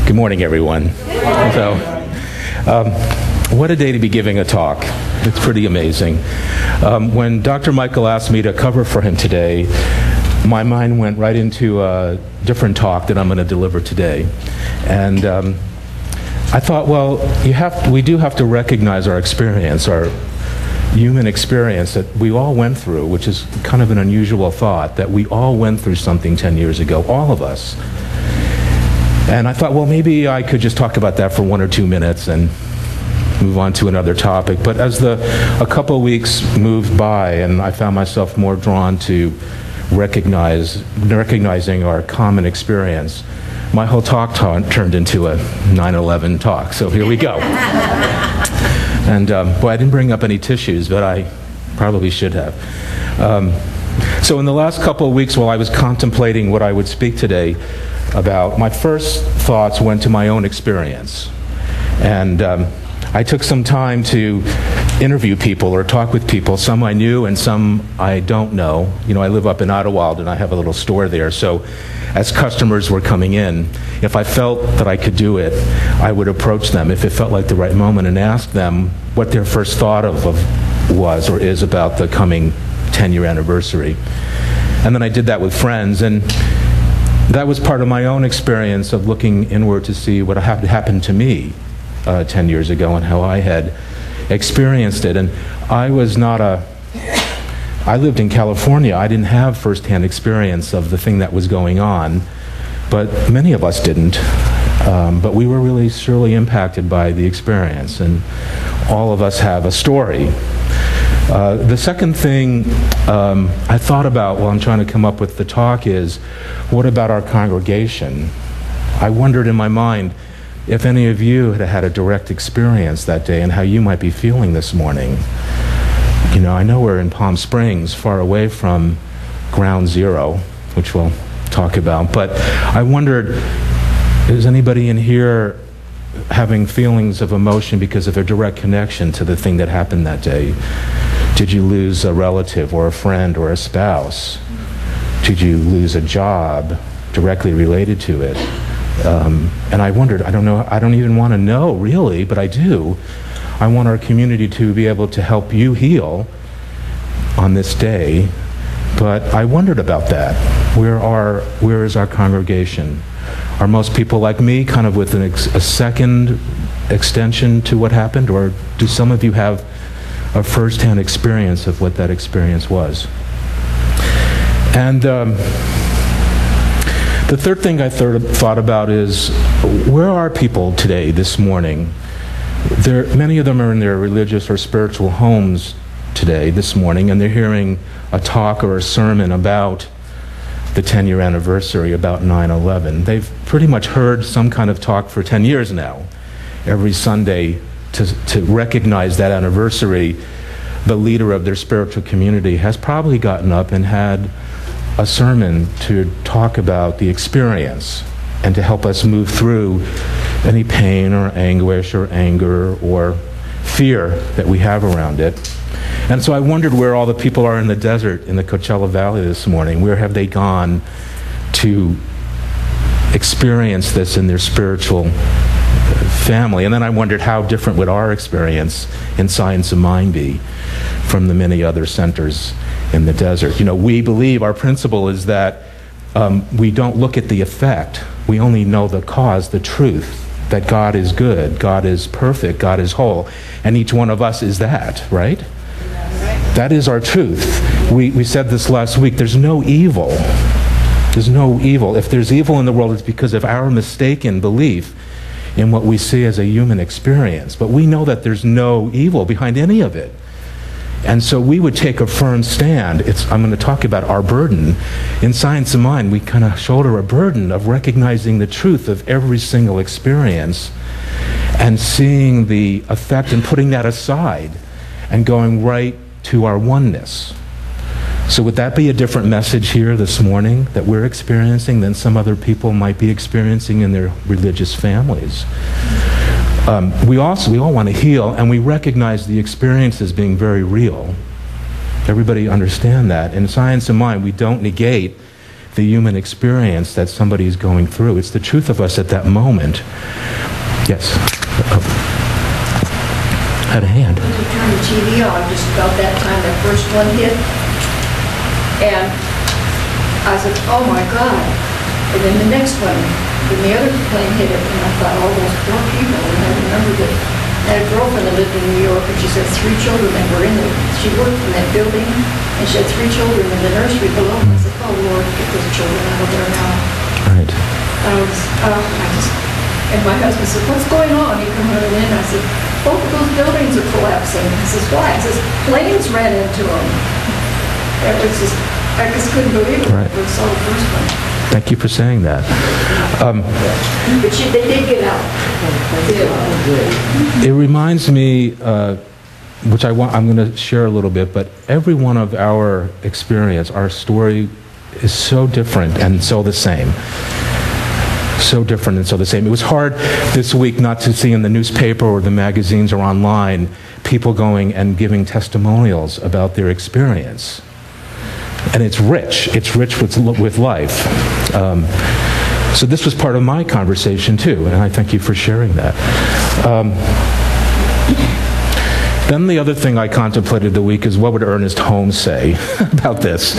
Good morning, everyone. So, what a day to be giving a talk. It's pretty amazing. When Dr. Michael asked me to cover for him today, my mind went right into a different talk that I'm going to deliver today. And I thought, well, we do have to recognize our experience, our human experience that we all went through, which is kind of an unusual thought, that we all went through something 10 years ago, all of us. And I thought, well, maybe I could just talk about that for 1 or 2 minutes and move on to another topic. But as a couple of weeks moved by, and I found myself more drawn to recognizing our common experience, my whole talk turned into a 9/11 talk. So here we go. And boy, I didn't bring up any tissues, but I probably should have. So in the last couple of weeks, while I was contemplating what I would speak today about, my first thoughts went to my own experience. And I took some time to interview people or talk with people, some I knew and some I don't know. You know, I live up in Ottawa and I have a little store there, so as customers were coming in, if I felt that I could do it, I would approach them if it felt like the right moment and ask them what their first thought of was or is about the coming 10-year anniversary. And then I did that with friends, and that was part of my own experience of looking inward to see what had happened to me 10 years ago and how I had experienced it. And I lived in California. I didn't have firsthand experience of the thing that was going on, but many of us didn't. But we were really surely impacted by the experience, and all of us have a story. The second thing I thought about while I'm trying to come up with the talk is, what about our congregation? I wondered in my mind if any of you had had a direct experience that day and how you might be feeling this morning. You know, I know we're in Palm Springs, far away from ground zero, which we'll talk about, but I wondered, is anybody in here having feelings of emotion because of a direct connection to the thing that happened that day? Did you lose a relative or a friend or a spouse? Did you lose a job directly related to it? And I wondered, I don't even want to know really, but I do. I want our community to be able to help you heal on this day, but I wondered about that. Where is our congregation? Are most people like me kind of with a second extension to what happened, or do some of you have a first-hand experience of what that experience was? And the third thing I thought about is, where are people today, this morning? Many of them are in their religious or spiritual homes today, this morning, and they're hearing a talk or a sermon about the 10-year anniversary, about 9/11. They've pretty much heard some kind of talk for 10 years now. Every Sunday, to recognize that anniversary, the leader of their spiritual community has probably gotten up and had a sermon to talk about the experience and to help us move through any pain or anguish or anger or fear that we have around it. And so I wondered where all the people are in the desert in the Coachella Valley this morning. Where have they gone to experience this in their spiritual family? And then I wondered, how different would our experience in Science of Mind be from the many other centers in the desert? You know, we believe our principle is that we don't look at the effect. We only know the cause, the truth, that God is good, God is perfect, God is whole, and each one of us is that, right? That is our truth. We said this last week, there's no evil. There's no evil. If there's evil in the world, it's because of our mistaken belief in what we see as a human experience. But we know that there's no evil behind any of it. And so we would take a firm stand. I'm going to talk about our burden. In Science of Mind, we kind of shoulder a burden of recognizing the truth of every single experience and seeing the effect and putting that aside and going right to our oneness. So would that be a different message here this morning that we're experiencing than some other people might be experiencing in their religious families? We all want to heal, and we recognize the experience as being very real. Everybody understand that. In Science of Mind, we don't negate the human experience that somebody is going through. It's the truth of us at that moment. Yes? Oh. Had a hand. When you turn the TV on, just about that time that first one hit, and I said, oh my God. And then the next one, when the other plane hit it, and I thought, all those poor people. And I remembered that I had a girlfriend that lived in New York, and she said 3 children that were in there. She worked in that building, and she had 3 children in the nursery below. And I said, oh Lord, get those children out of there now. Right. And my husband said, what's going on? He come running in. I said, both of those buildings are collapsing. He says, why? I says, planes ran into them. It was just, I just couldn't believe it. Right. We saw the first one. Thank you for saying that. But they did get out. It reminds me, which I'm going to share a little bit, but every one of our experience, our story is so different and so the same. So different and so the same. It was hard this week not to see in the newspaper or the magazines or online people going and giving testimonials about their experience. And it's rich. It's rich with life. So this was part of my conversation too, and I thank you for sharing that. Then the other thing I contemplated the week is, what would Ernest Holmes say about this?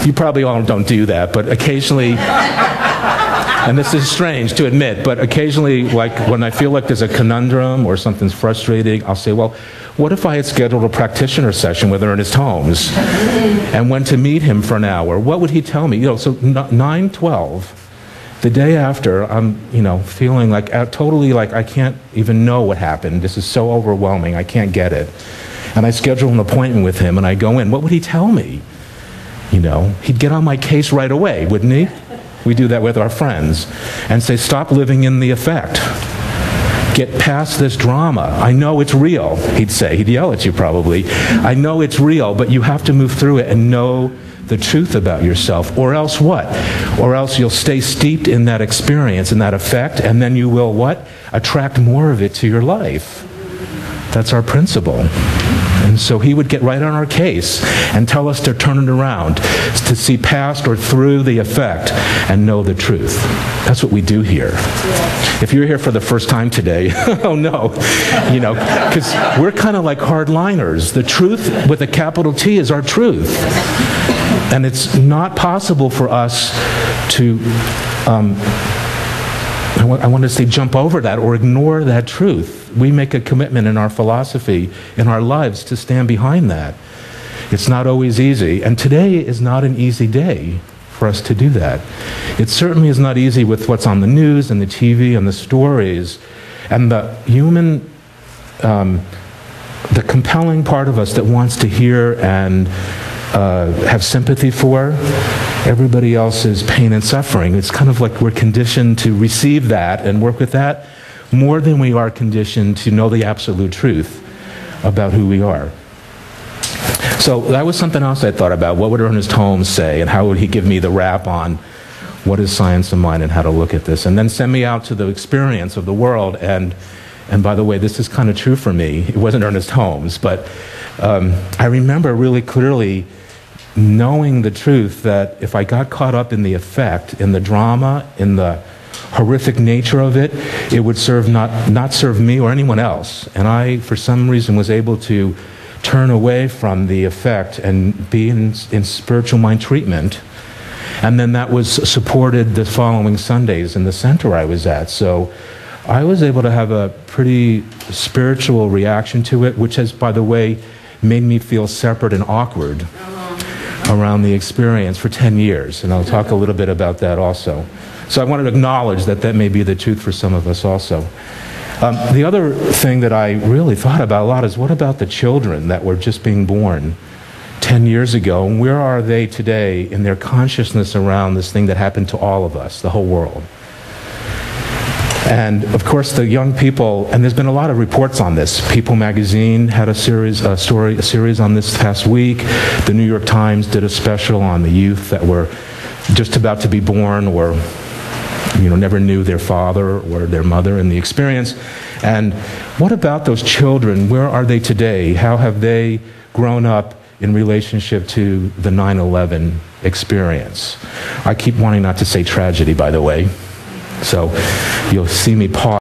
You probably all don't do that, but occasionally, and this is strange to admit, but occasionally, like when I feel like there's a conundrum or something's frustrating, I'll say, well, what if I had scheduled a practitioner session with Ernest Holmes and went to meet him for an hour? What would he tell me? So 9/12, the day after, I'm, feeling like totally like I can't even know what happened. This is so overwhelming. I can't get it. And I schedule an appointment with him, and I go in. What would he tell me? He'd get on my case right away, wouldn't he? We do that with our friends, and say, stop living in the effect. Get past this drama. I know it's real, he'd say. He'd yell at you probably. I know it's real, but you have to move through it and know the truth about yourself. Or else what? Or else you'll stay steeped in that experience, in that effect, and then you will what? Attract more of it to your life. That's our principle. And so he would get right on our case and tell us to turn it around, to see past or through the effect and know the truth. That's what we do here. If you're here for the first time today, oh no, because we're kind of like hardliners. The truth with a capital T is our truth. And it's not possible for us to, I want to say jump over that or ignore that truth. We make a commitment in our philosophy, in our lives, to stand behind that. It's not always easy, and today is not an easy day for us to do that. It certainly is not easy with what's on the news and the TV and the stories, and the human, the compelling part of us that wants to hear and have sympathy for everybody else's pain and suffering. It's kind of like we're conditioned to receive that and work with that more than we are conditioned to know the absolute truth about who we are. So that was something else I thought about. What would Ernest Holmes say, and how would he give me the rap on what is science of mind and how to look at this? And then send me out to the experience of the world. And by the way, this is kind of true for me. It wasn't Ernest Holmes, but I remember really clearly knowing the truth that if I got caught up in the effect, in the drama, in the horrific nature of it, it would not serve me or anyone else. And I, for some reason, was able to turn away from the effect and be in spiritual mind treatment. And then that was supported the following Sundays in the center I was at. So I was able to have a pretty spiritual reaction to it, which has, by the way, made me feel separate and awkward around the experience for 10 years. And I'll talk a little bit about that also. So I wanted to acknowledge that that may be the truth for some of us also. The other thing that I really thought about a lot is, what about the children that were just being born 10 years ago? And where are they today in their consciousness around this thing that happened to all of us, the whole world? And of course the young people, and there's been a lot of reports on this. People magazine had a series on this past week. The New York Times did a special on the youth that were just about to be born or never knew their father or their mother in the experience. And what about those children? Where are they today? How have they grown up in relationship to the 9/11 experience. I keep wanting not to say tragedy, by the way, so you'll see me pause.